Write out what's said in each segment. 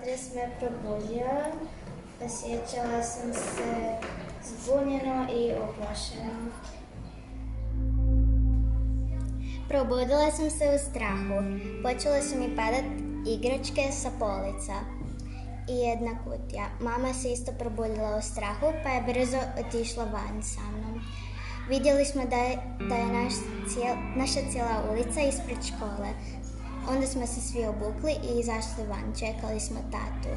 potres me probudio. Osjećala sam se zbunjeno i uplašeno. Probudila sam se u strahu. Počele su mi padat igračke sa polica i jedna kutija. Mama se isto probudila u strahu pa je brzo otišla van sa mnom. Vidjeli smo da je naša cijela ulica ispred škole. Onda smo se svi obukli i izašli van. Čekali smo tatu.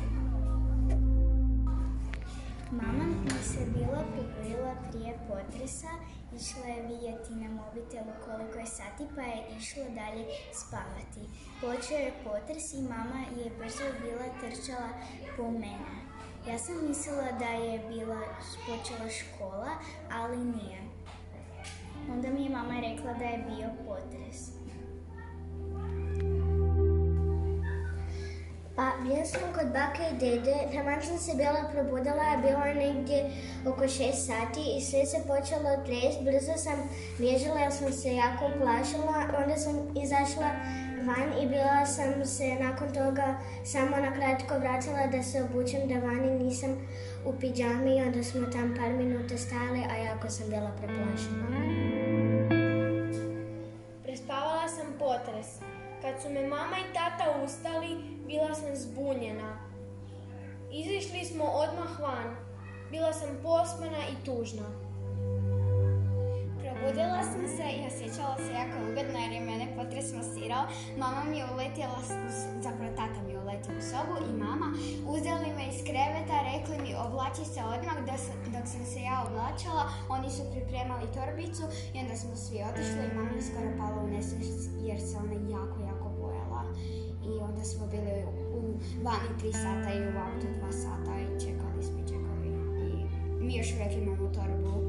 Mama mi se bila probudila prije potresa, išla je vidjeti na mobitelu koliko je sati pa je išla dalje spavati. Počeo je potres i mama je brzo bila trčala po mene. Ja sam mislila da je bila počela škola, ali nije. Onda mi je mama rekla da je bio potres. Pa bila sam kod bake i dede, taman sam se bila probudila, bilo je negdje oko 6 sati i sve se počelo trest. Brzo sam bježala jer sam se jako plašila, onda sam izašla van i bila sam se nakon toga samo na kratko vratila da se obučem da vani nisam u pidžami i onda smo tam par minuta stali, a jako sam bila preplašena. Prespavala sam potres. Kad su me mama i tata ustali, bila sam zbunjena. Izišli smo odmah van. Bila sam pospana i tužna. Probudila sam se i osjećala se jako ugodno jer je mene potres masirao. Mama mi je uletjela, zapravo tata mi je uletio u sobu i mama uzeli me iz kreveta, rekli mi oblači se odmah. Dok sam se ja oblačila, oni su pripremali torbicu i onda smo svi otišli i mama je skoro pala u nesvijest jer se ona jako bojala. I onda smo bili vani 3 sata i u autu 2 sata i čekali. I mi još uvijek imamo torbu